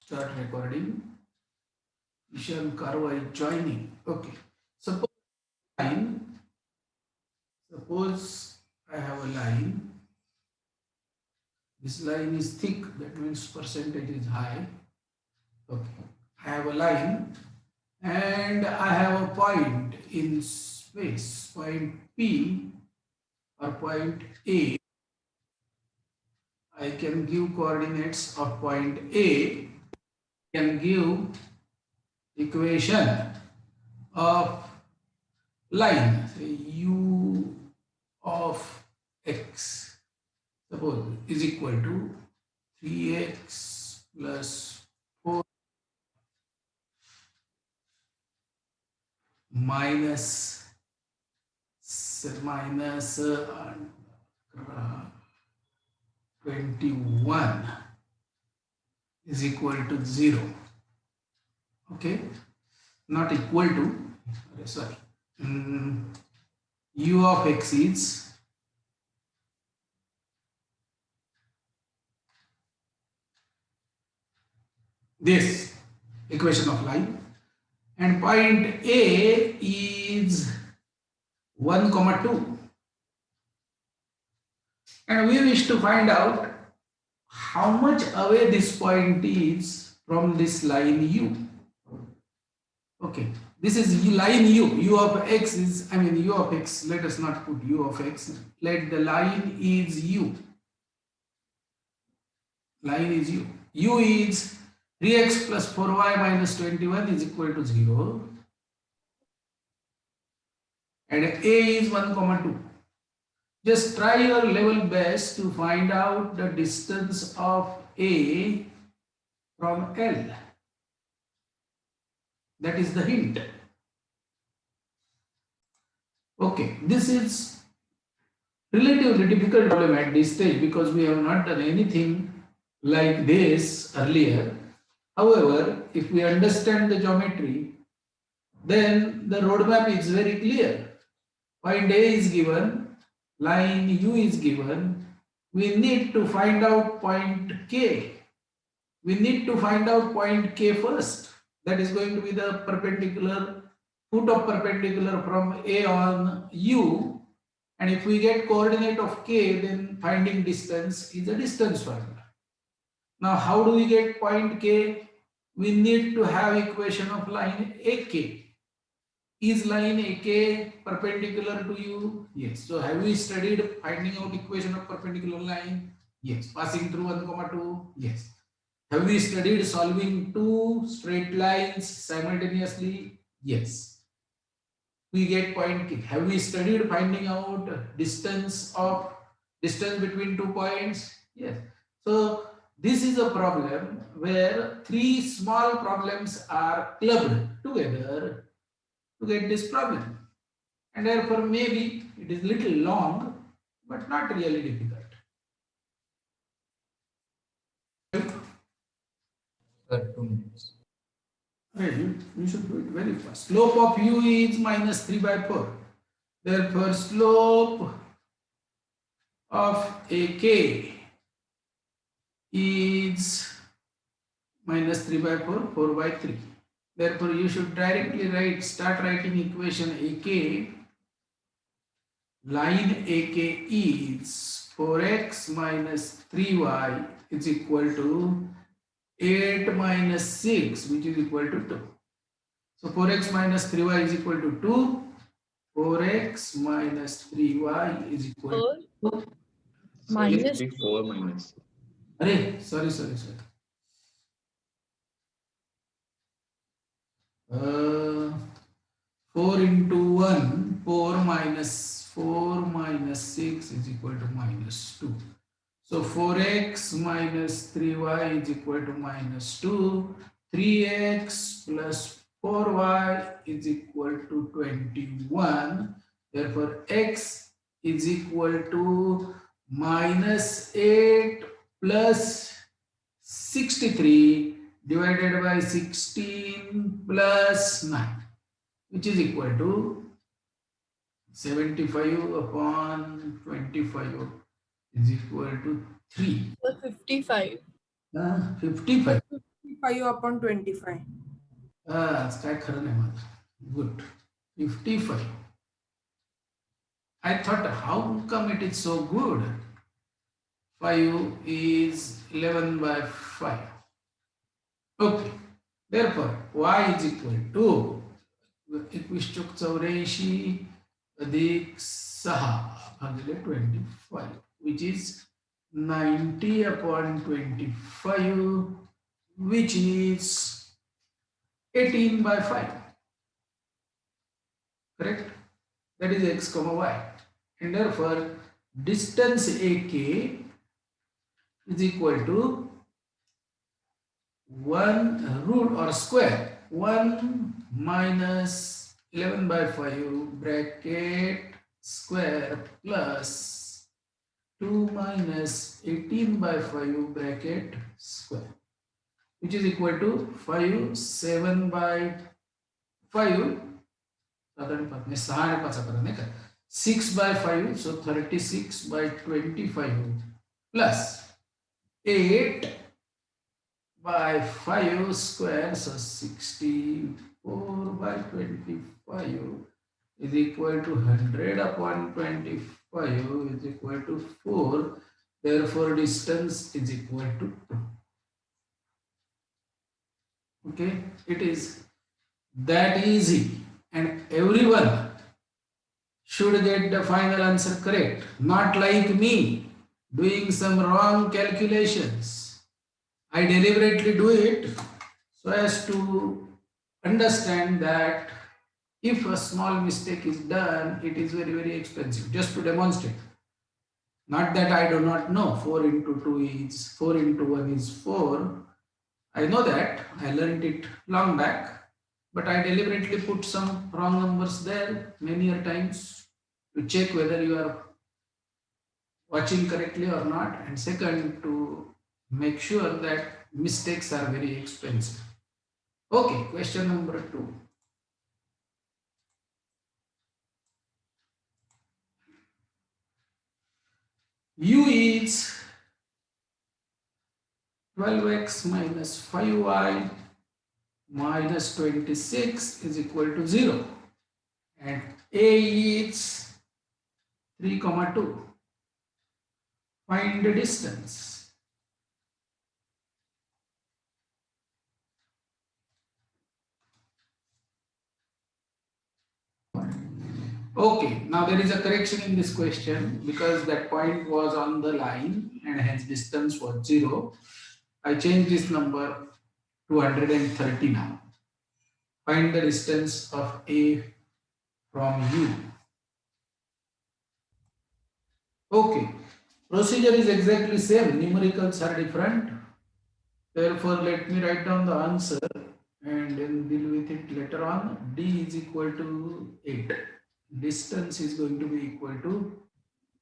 Start recording. Ishan Karwa is joining. Okay. Suppose line. Suppose I have a line. This line is thick. That means percentage is high. Okay. I have a line and I have a point in space. Point P or point A. I can give coordinates of point A. Can give equation of line, say u of x, suppose is equal to 3x plus 4 minus 21 is equal to 0. Okay, not equal to, sorry, u of x is this equation of line, and point A is 1, 2, and we wish to find out how much away this point is from this line u. Okay, this is line u of x is, u of x, let us not put u of x, let the line is u. Line is u is 3x plus 4y minus 21 is equal to 0, and a is 1, 2. Just try your level best to find out the distance of A from L. That is the hint. Okay, this is relatively difficult problem at this stage because we have not done anything like this earlier. However, if we understand the geometry, then the roadmap is very clear. Point A is given, line U is given. We need to find out point K. We need to find out point K first. That is going to be the perpendicular, foot of perpendicular from A on U. And if we get coordinate of K, then finding distance is a distance formula. Now, how do we get point K? We need to have equation of line AK. Is line AK perpendicular to U? Yes. So have we studied finding out equation of perpendicular line? Yes. Passing through 1, 2? Yes. Have we studied solving two straight lines simultaneously? Yes. We get point K. Have we studied finding out distance between 2 points? Yes. So this is a problem where three small problems are clubbed together to get this problem, and therefore maybe it is little long but not really difficult. Sir, 2 minutes. You should do it very fast. Slope of u is minus 3 by 4. Therefore, slope of AK is minus 3 by 4, 4 by 3. Therefore, you should directly start writing equation AK. Line AK is 4x minus 3y is equal to 8 minus 6, which is equal to 2. So 4x minus 3y is equal to 2. 4x minus 3y is equal to minus 4 minus. Sorry. 4 into 1, 4 minus 6 is equal to minus 2. So 4x minus 3y is equal to minus 2. 3x plus 4y is equal to 21. Therefore, x is equal to minus 8 plus 63 divided by 16 plus 9, which is equal to 75 upon 25 is equal to 3. 55. 55. 5/25. आज काय खरं नाही माझं. Good. 55. I thought, how come it is so good? 5 is 11/5. Okay. Therefore, y is equal to 2184 अधिक 6 भागिले 25, which is 90/25, which is 18/5. Correct? That is x comma y. And therefore, distance AK is equal to 1 root or square 1 minus 11/5 bracket square plus 2 minus 18/5 bracket square, which is equal to 5 7/5 6/5, so 36/25 plus 8/5 square, so 64/25 is equal to 100/25 is equal to 4. Therefore, distance is equal to 2. Okay, it is that easy, and everyone should get the final answer correct, not like me doing some wrong calculations. I deliberately do it so as to understand that if a small mistake is done, it is very, very expensive. Just to demonstrate. Not that I do not know 4 into 2 is 4 into 1 is 4. I know that. I learned it long back. But I deliberately put some wrong numbers there many a times to check whether you are watching correctly or not. And second, to make sure that mistakes are very expensive. Okay, question number 2. U is 12x minus 5y minus 26 is equal to 0. And A is 3,2. Find the distance. Okay, now there is a correction in this question because that point was on the line and hence distance was 0. I changed this number to 130 now. Find the distance of A from U. Okay, procedure is exactly same, numericals are different. Therefore, let me write down the answer and then deal with it later on. D is equal to 8. Distance is going to be equal to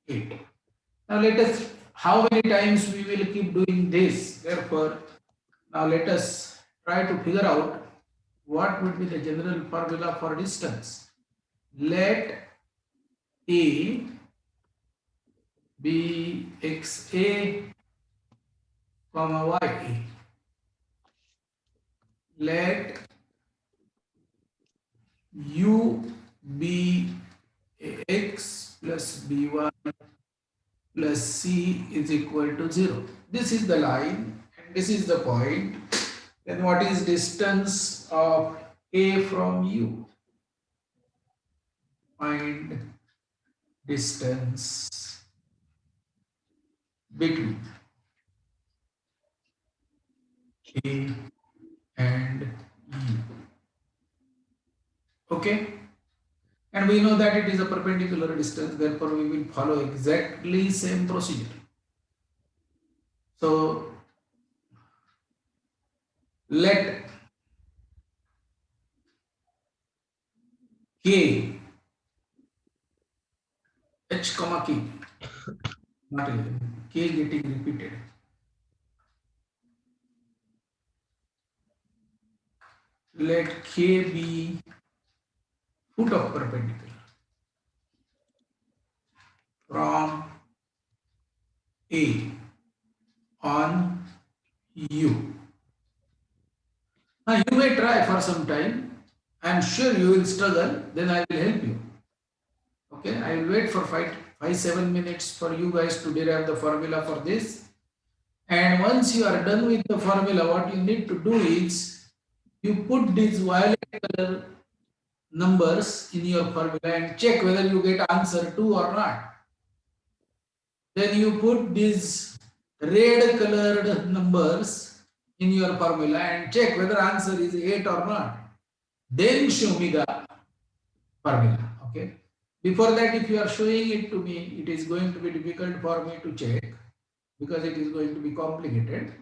8. Now let us, how many times we will keep doing this? Therefore, now let us try to figure out what would be the general formula for distance. Let A be XA comma YA. Let U be X plus BY plus C is equal to 0. This is the line and this is the point. Then what is distance of A from U? Find distance between A and U. Okay? And we know that it is a perpendicular distance, therefore we will follow exactly same procedure. So let K, H comma K, not K getting repeated. Let K be foot of perpendicular from A on U. Now you may try for some time. I am sure you will struggle. Then I will help you. Okay, I will wait for 7 minutes for you guys to derive the formula for this. And once you are done with the formula, what you need to do is you put these violet color numbers in your formula and check whether you get answer 2 or not. Then you put these red colored numbers in your formula and check whether answer is 8 or not. Then show me the formula. Okay. Before that, if you are showing it to me, it is going to be difficult for me to check because it is going to be complicated.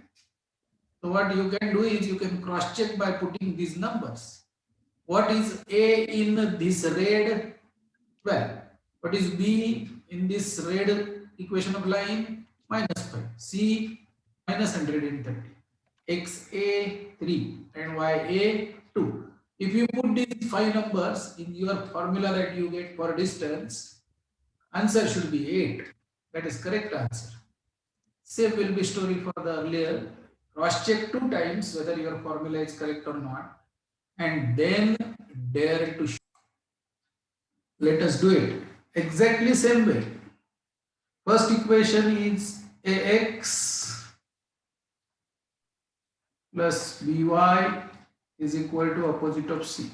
So what you can do is you can cross check by putting these numbers. What is A in this red? 12. What is B in this red equation of line? -5. C -130. XA 3 and YA 2. If you put these 5 numbers in your formula that you get for distance, answer should be 8. That is correct answer. Same will be story for the earlier. Cross check 2 times whether your formula is correct or not, and then dare to show. Let us do it exactly same way. First equation is ax plus by is equal to opposite of c.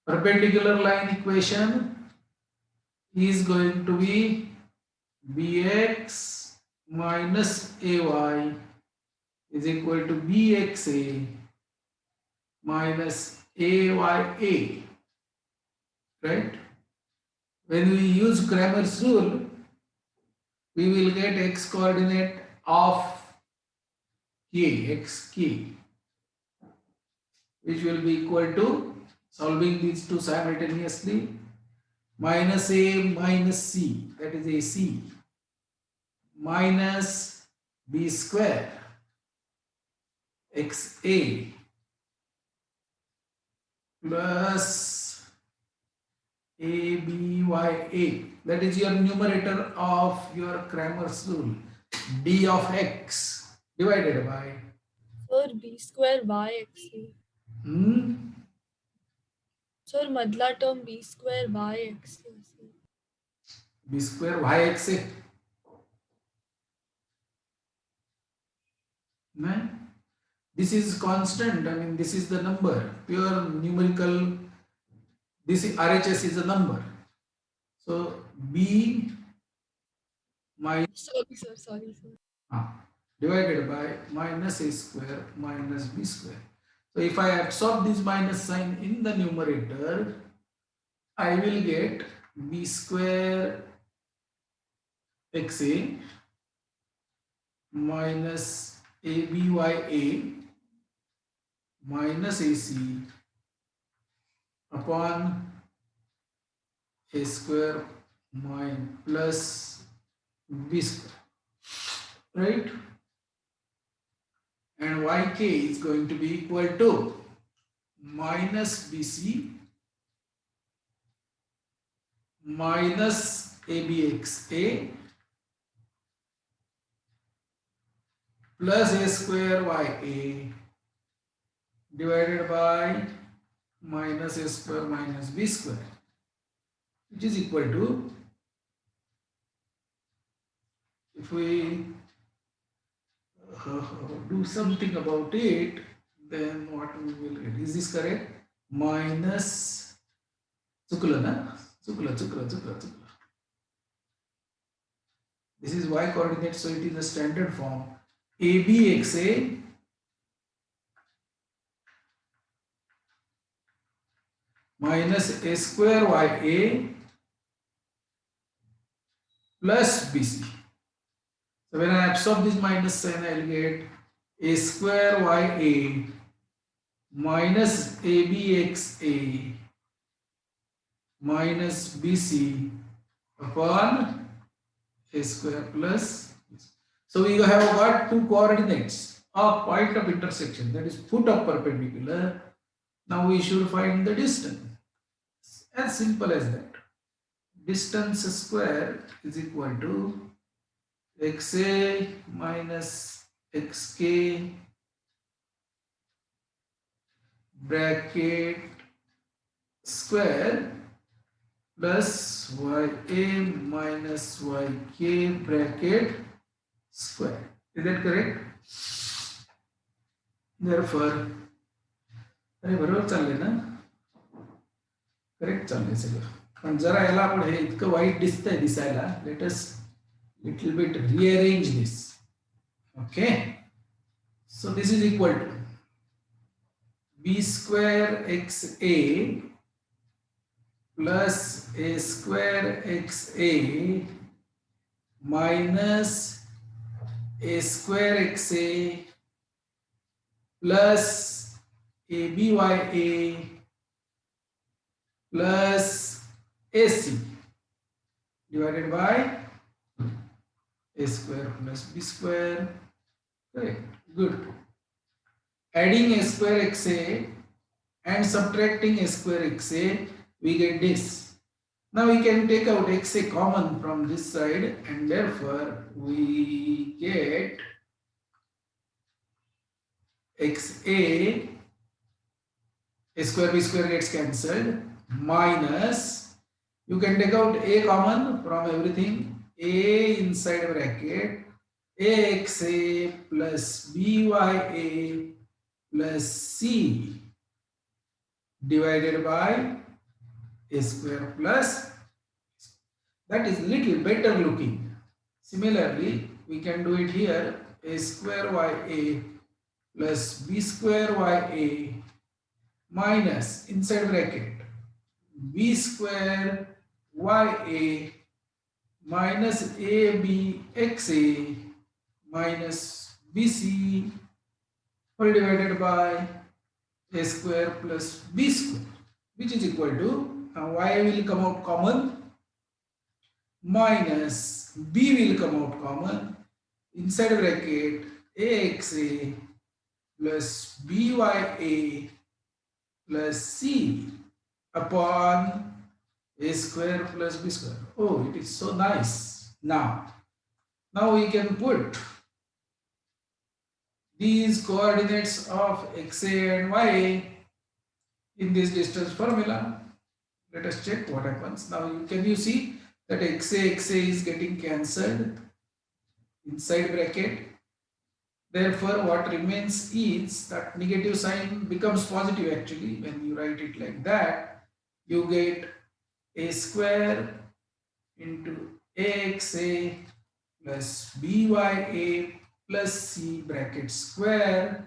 Perpendicular line equation is going to be bx minus ay is equal to bxa minus aya, right? When we use Cramer's rule, we will get x coordinate of k, xk, which will be equal to, solving these two simultaneously, minus a minus c, that is ac, minus b square xa plus abya, that is your numerator of your Cramer's rule, d of x divided by sir b square y x a. Sir मधला term b square y x a. b square y xa. No? This is constant. I mean, this is the number, pure numerical. This is, RHS is a number. So b minus Sorry, sir. Divided by minus a square minus b square. So if I absorb this minus sign in the numerator, I will get b square xa minus abya minus ac upon a square minus plus b square, right? And yk is going to be equal to minus bc minus abxa plus a square ya divided by minus a square minus b square, which is equal to, if we do something about it, then what we will get? Is this correct? Minus Chukla, na? Chukla. This is y coordinate, so it is a standard form. ABXA minus a square ya plus bc. So when I absorb this minus sign, I will get a square ya minus abxa minus bc upon a square plus. So we have got two coordinates of point of intersection, that is foot of perpendicular. Now we should find the distance. As simple as that. Distance square is equal to xa minus xk bracket square plus ya minus yk bracket square. Is that correct? Therefore, अरे बरोबर चाललंय ना, correct चाललंय सगळं. पण जरा याला आपण हे इतकं वाईट दिसतंय दिसायला, let us little bit rearrange this. Okay, so this is equal to b square xa plus a square xa minus a square xa plus abya plus ac divided by a square plus b square. Correct. Good. Adding a square xa and subtracting a square xa, we get this. Now we can take out xa common from this side, and therefore we get xa, a square b square gets cancelled, minus, you can take out a common from everything, a inside bracket axa plus bya plus c divided by a square plus, that is little better looking. Similarly, we can do it here, a square ya plus b square ya minus inside bracket b square ya minus abxa minus bc whole divided by a square plus b square, which is equal to, y will come out common, minus b will come out common, inside bracket axa plus bya plus c upon a square plus b square. Oh, it is so nice. Now we can put these coordinates of xa and y in this distance formula. Let us check what happens. Now can you see that xa is getting cancelled inside bracket. Therefore, what remains is that negative sign becomes positive actually when you write it like that. You get a square into axa plus bya plus c bracket square.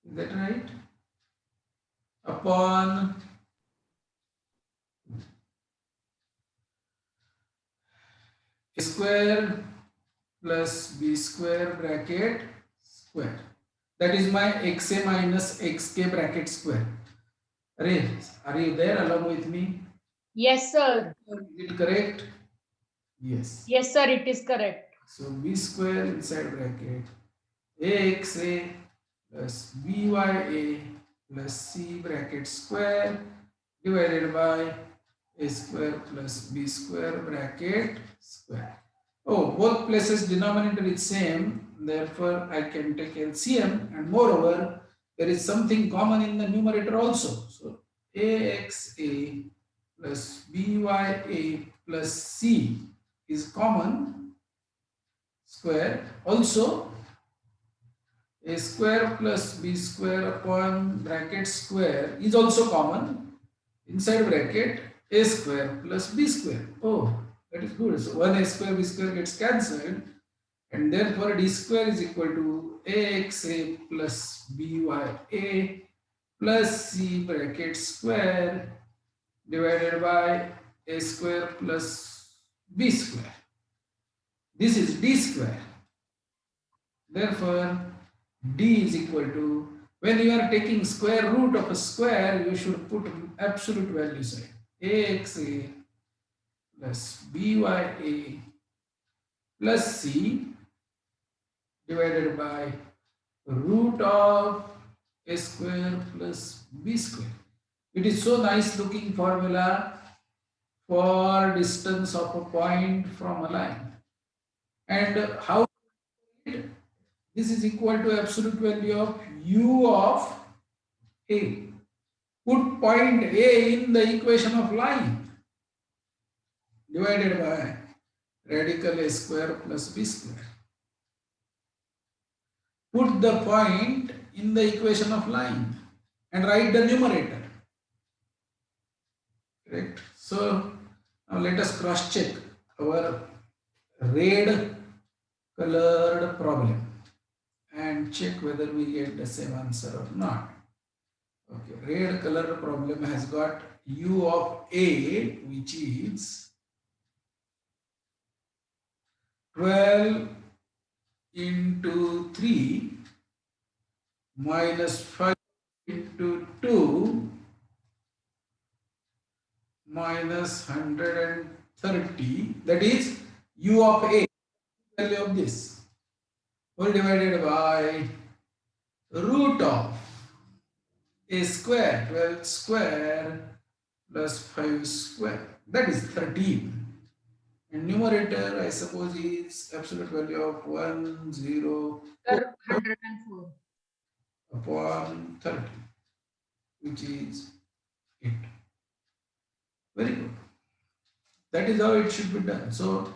Is that right? Upon a square plus b square bracket square. That is my xa minus xk bracket square. Array, are you there along with me? Yes, sir. Is it correct? Yes. Yes, sir, it is correct. So b square inside bracket axa plus bya plus c bracket square divided by a square plus b square bracket square. Oh, both places denominator is same, therefore I can take LCM, and moreover there is something common in the numerator also. So axa plus bya plus c is common square. Also a square plus b square upon bracket square is also common, inside bracket a square plus b square. Oh, that is good. So 1 a square b square gets cancelled, and therefore d square is equal to axa plus bya plus c bracket square divided by a square plus b square. This is d square. Therefore, d is equal to, when you are taking square root of a square, you should put absolute value side. axa plus bya plus c divided by root of a square plus b square. It is so nice looking formula for distance of a point from a line. And how this is equal to absolute value of u of a. Put point A in the equation of line divided by radical a square plus b square. Put the point in the equation of line and write the numerator. Correct? So now let us cross check our red colored problem and check whether we get the same answer or not. Okay, red color problem has got u of a, which is 12 into 3 minus 5 into 2 minus 130, that is u of a, value of this, whole divided by root of a square, 12 square plus 5 square, that is 13. And numerator, I suppose, is absolute value of 104 Sir, 104. upon 30, which is 8. Very good. That is how it should be done. So,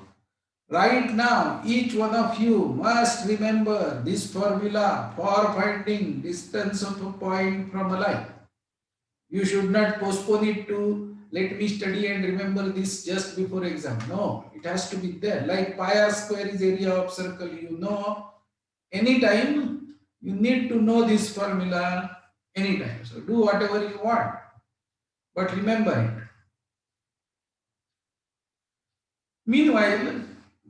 right now, each one of you must remember this formula for finding distance of a point from a line. You should not postpone it to let me study and remember this just before exam. No, it has to be there. Like pi r square is area of circle. You know, anytime you need to know this formula anytime. So do whatever you want, but remember it. Meanwhile,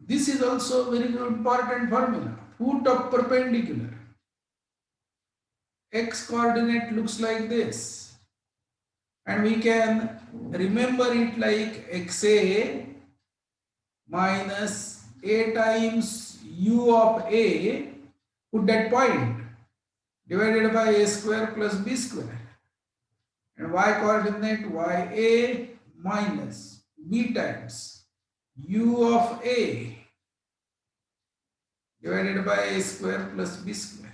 this is also very important formula. Foot of perpendicular. X coordinate looks like this. And we can remember it like xa minus a times u of a, put that point, divided by a square plus b square. And y coordinate ya minus b times u of a, divided by a square plus b square.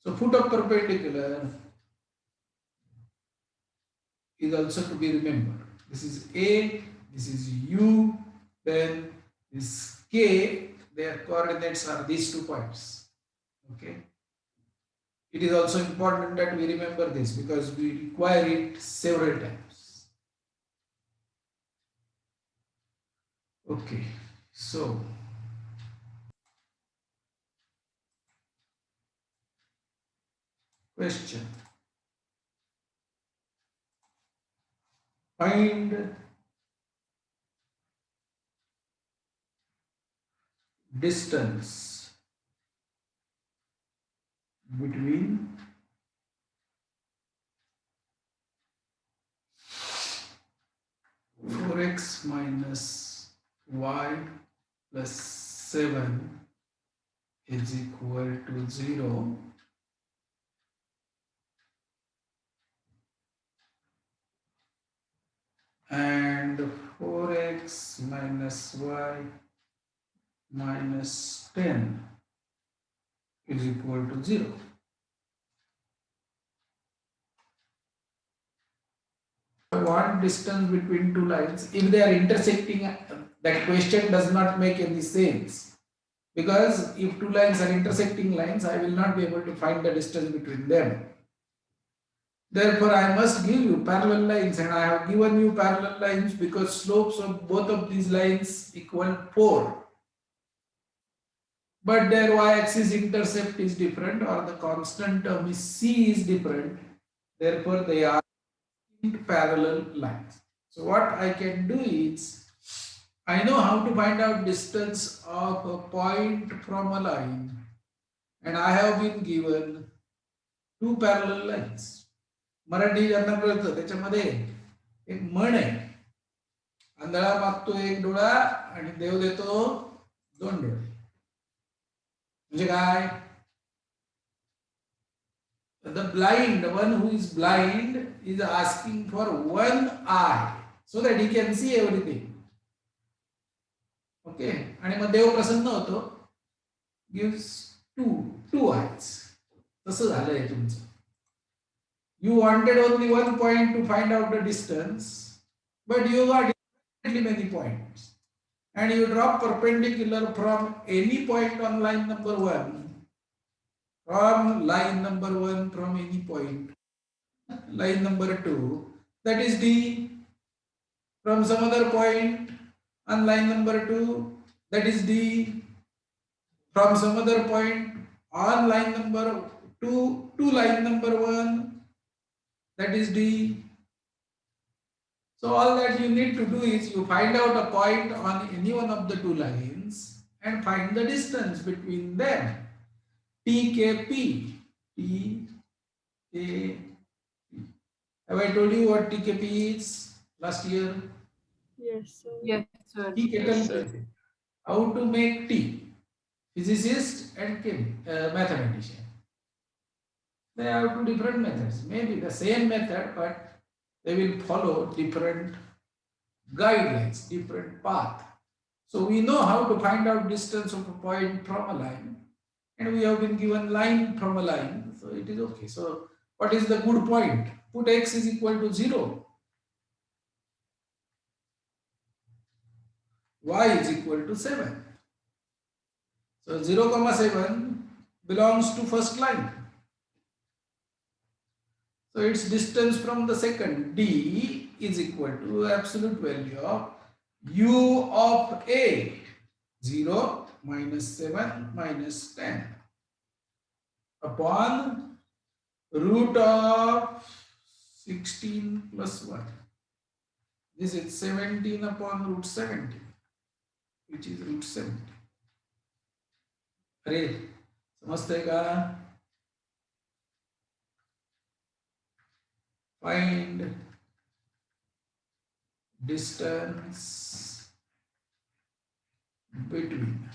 So foot of perpendicular is also to be remembered. This is A, this is U, then this K, their coordinates are these 2 points. Okay. It is also important that we remember this because we require it several times. Okay, so question. Find distance between four x minus y plus 7 is equal to 0 and 4x minus y minus 10 is equal to 0. What distance between two lines? If they are intersecting, that question does not make any sense. Because if two lines are intersecting lines, I will not be able to find the distance between them. Therefore, I must give you parallel lines, and I have given you parallel lines because slopes of both of these lines equal 4. But their y-axis intercept is different, or the constant term is c is different. Therefore, they are parallel lines. So what I can do is, I know how to find out distance of a point from a line, and I have been given 2 parallel lines. Marathi ज्यांना कळतं त्याच्यामध्ये एक म्हण आहे, आंधळा मागतो एक डोळा आणि देव देतो 2 डोळे. म्हणजे काय? The blind, one who is blind, is asking for 1 eye so that he can see everything. Okay, आणि मग देव प्रसन्न होतो, gives two i's. तसं झालंय तुमचं. You wanted only one point to find out the distance, but you got infinitely many points. And you drop perpendicular from any point on line number 1, from any point, line number 2, that is D, from some other point on line number 2, that is D, from some other point on line number 2 to line number 1, that is D. So all that you need to do is you find out a point on any one of the two lines and find the distance between them. TKP. TKP. Have I told you what TKP is last year? Yes, sir. Yes, sir. T kettle. Yes, sir. How to make T? Physicist and mathematician. They have two different methods. Maybe the same method, but they will follow different guidelines, different path. So we know how to find out distance of a point from a line, and we have been given line from a line, so it is okay. So what is the good point? Put x is equal to 0, y is equal to 7. So 0, 7 belongs to first line. So its distance from the second, D, is equal to absolute value of u of a, 0 minus 7 minus 10 upon root of 16 plus 1. This is 17 upon root 70, which is root 70. अरे समझते का? Find distance between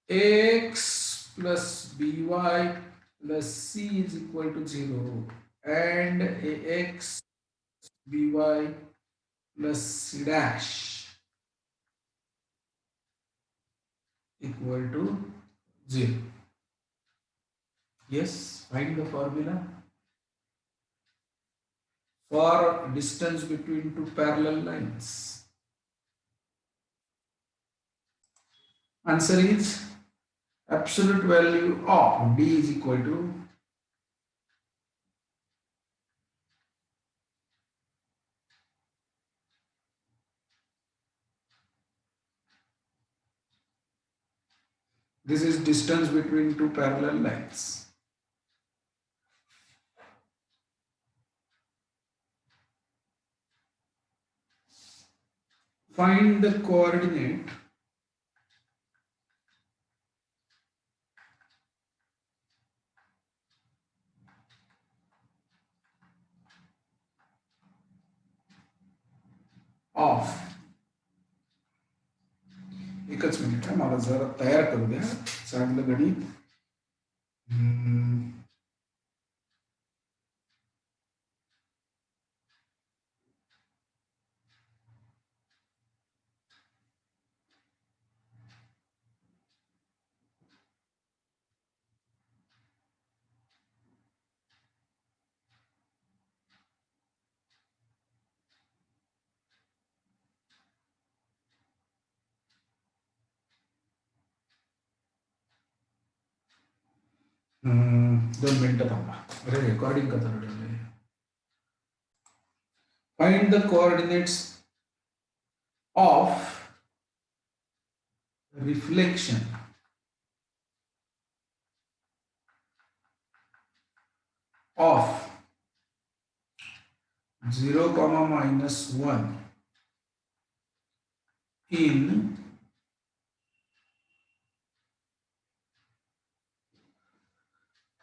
x plus by plus c is equal to 0 and ax by plus c dash equal to 0. Yes, find the formula for distance between two parallel lines. Answer is absolute value of d is equal to this is distance between two parallel lines. Find the coordinate of एकच minute आहे, मला जरा तयार करू द्या चांगलं गणित. दोन मिनिटं थांबा. अरे रेकॉर्डिंग करताना ठेवलंय. Find the coordinates of reflection of 0, minus 1 in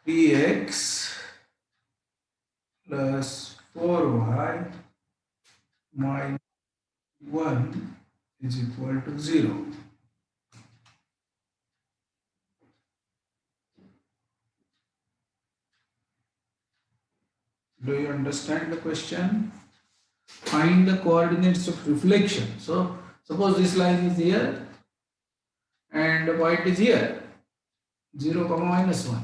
px plus 4y minus 1 is equal to 0. Do you understand the question? find the coordinates of reflection. So suppose this line is here and the point is here, 0 comma minus 1.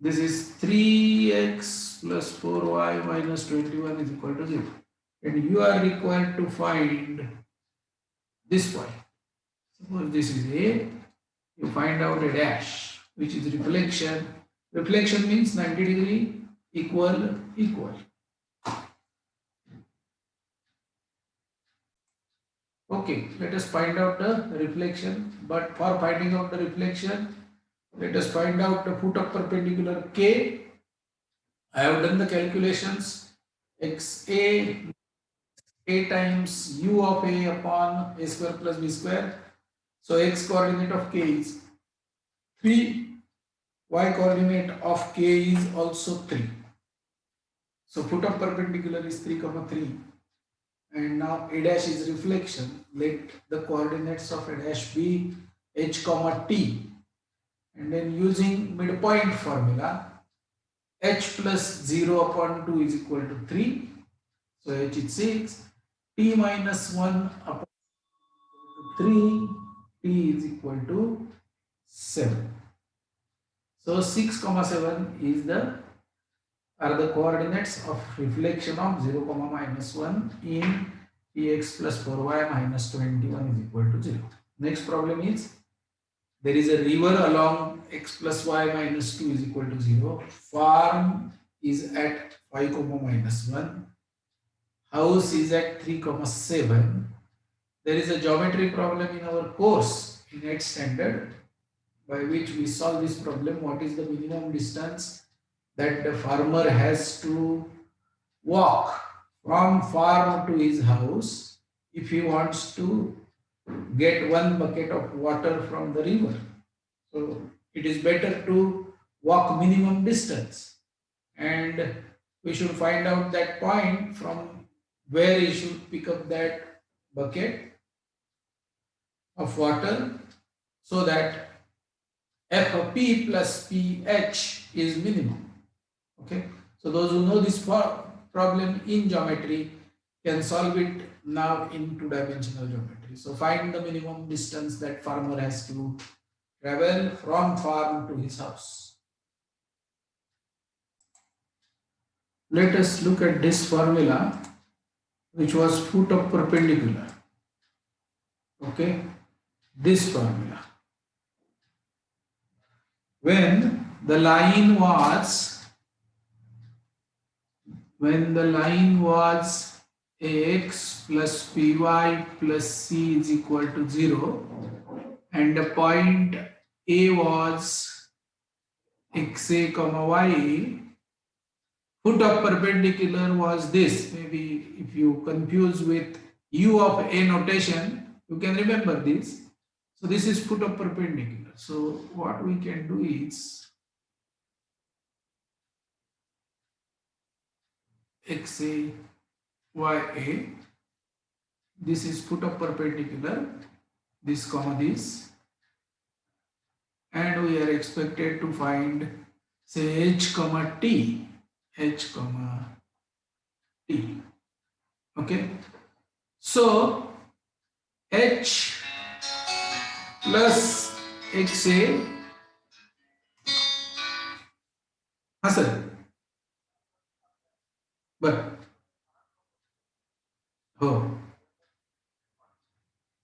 This is 3x plus 4y minus 21 is equal to 0. And you are required to find this point. Suppose this is A, you find out a dash, which is reflection. Reflection means 90 degree, equal, equal. Okay, let us find out the reflection. But for finding out the reflection, let us find out the foot of perpendicular K. I have done the calculations. XA A times U of A upon A square plus B square. So x coordinate of K is 3. Y coordinate of K is also 3. So foot of perpendicular is 3 comma 3. And now A dash is reflection. Let the coordinates of A dash be h comma t. And then using midpoint formula, h plus 0 upon 2 is equal to 3. So h is 6. T minus 1 upon 3, t is equal to 7. So 6 comma 7 is are the coordinates of reflection of 0 comma minus 1 in px plus 4y minus 21 is equal to 0. Next problem is there is a river along x plus y minus 2 is equal to 0. Farm is at 5 comma minus 1. House is at 3 comma 7. There is a geometry problem in our course in 8th standard by which we solve this problem. What is the minimum distance that the farmer has to walk from farm to his house if he wants to get 1 bucket of water from the river? So it is better to walk minimum distance, and we should find out that point from where he should pick up that bucket of water so that f of p plus ph is minimum. Okay, so those who know this problem in geometry can solve it now in 2-dimensional geometry. So find the minimum distance that farmer has to travel from farm to his house. Let us look at this formula, which was foot of perpendicular. Okay, this formula. When the line was ax plus py plus c is equal to 0 and the point A was xa comma ya, foot of perpendicular was this. Maybe if you confuse with u of a notation, you can remember this. So this is foot of perpendicular. So what we can do is xa ya, this is foot of perpendicular, this comma this, and we are expected to find say h comma t. Okay, so h plus xa, हाँ sir, बर हो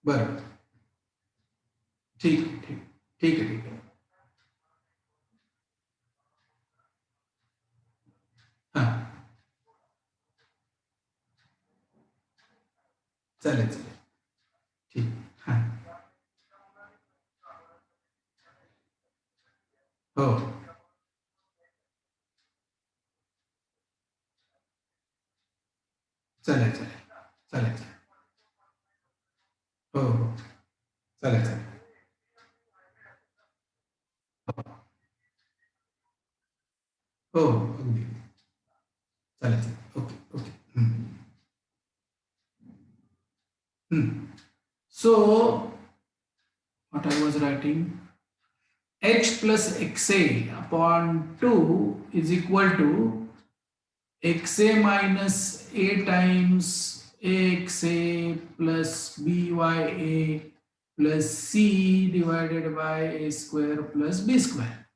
बर, ठीक ठीक ठीक है, ठीक है, हाँ चालेल चालेल, ठीक, हाँ हो चालेल चालेल चालेल चालेल, हो हो चालेल चालेल, हो अगदी चालेल चालेल, okay okay. So what I was writing, h plus xa upon 2 is equal to xa minus a times axa plus bya plus c divided by a square plus b square,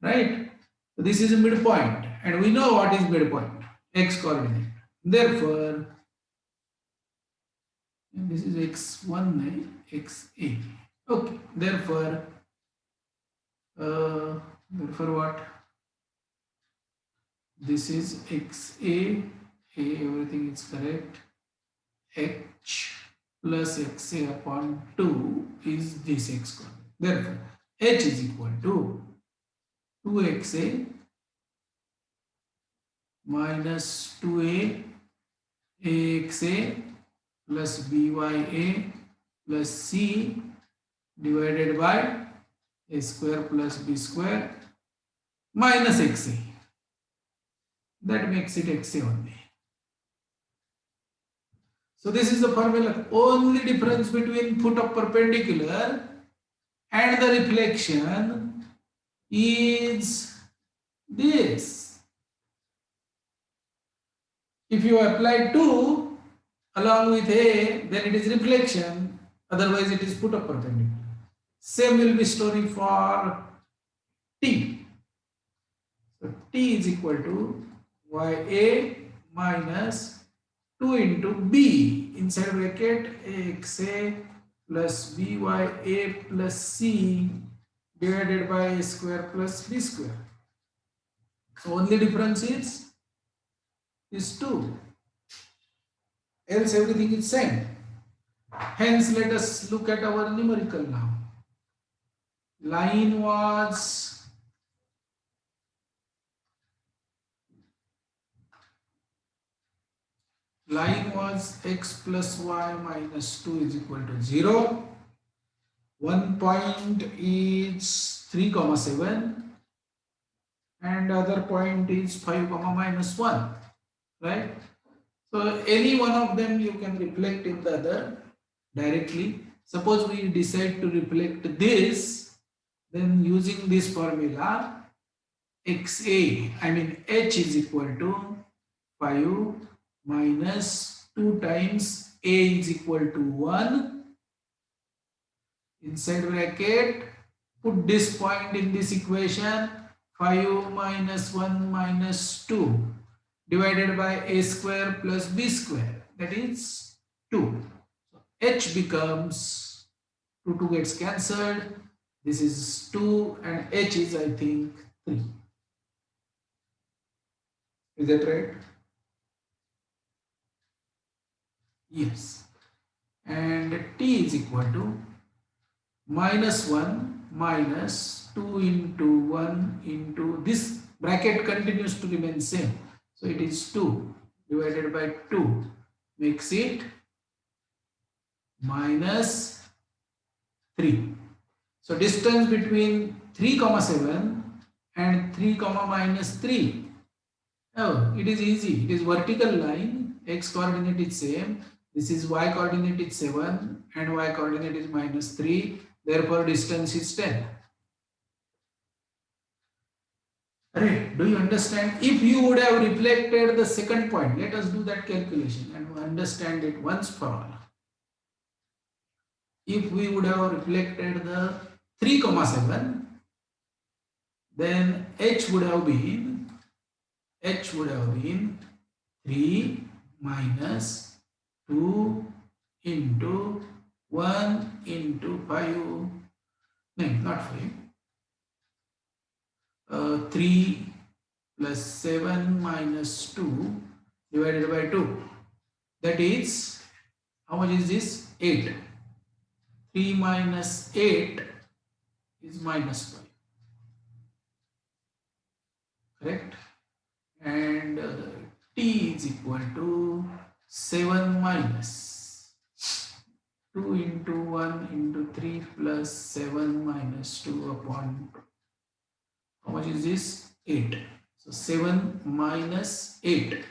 right? So this is a midpoint, and we know what is midpoint, x coordinate. Therefore, this is x1, xa. Okay, therefore what? This is xa, everything is correct. H plus xa upon 2 is this x coordinate. Therefore, h is equal to 2xa minus 2a axa plus bya plus c divided by a square plus b square minus xa. That makes it xa only. So this is the formula. Only difference between put of perpendicular and the reflection is this. If you apply 2 along with a, then it is reflection, otherwise it is put of perpendicular. Same will be story for t. So t is equal to ya minus 2 into b inside bracket axa plus bya plus c divided by a square plus b square. So only difference is 2. Else everything is same. Hence let us look at our numerical now. Line was x plus y minus 2 is equal to 0. One point is 3, 7 and other point is 5, minus 1, right? So any one of them you can reflect in the other directly. Suppose we decide to reflect this, then using this formula, xa, I mean h is equal to 5 minus 2 times a is equal to 1. Inside bracket, put this point in this equation, 5 minus 1 minus 2 divided by a square plus b square, that is 2. So h becomes 2 gets cancelled. This is 2 and h is, I think, 3. Is that right? Yes. And t is equal to minus 1 minus 2 into 1 into this bracket continues to remain same. So it is 2 divided by 2 makes it minus 3. So distance between 3, 7 and 3, minus 3. Oh, it is easy. It is vertical line. X coordinate is same. This is y coordinate is 7 and y coordinate is minus 3. Therefore, distance is 10. Right? Do you understand? If you would have reflected the second point, let us do that calculation and understand it once for all. If we would have reflected the 3, 7, then h would have been 3 minus 2 into 1 into 5, no, not 5, 3 plus 7 minus 2 divided by 2. That is, how much is this? 8. 3 minus 8 is minus 5. Correct? And t is equal to 7 minus 2 into 1 into 3 plus 7 minus 2 upon 2. How much is this? 8. So 7 minus 8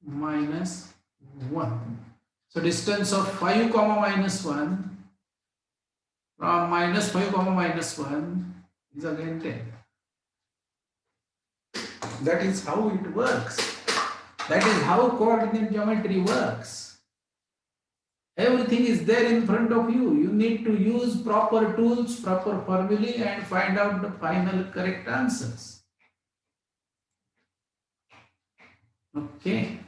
minus 1. So distance of 5, minus 1 from minus 5, minus 1 is again 10. That is how it works. That is how coordinate geometry works. Everything is there in front of you. You need to use proper tools, proper formulae, and find out the final correct answers. Okay.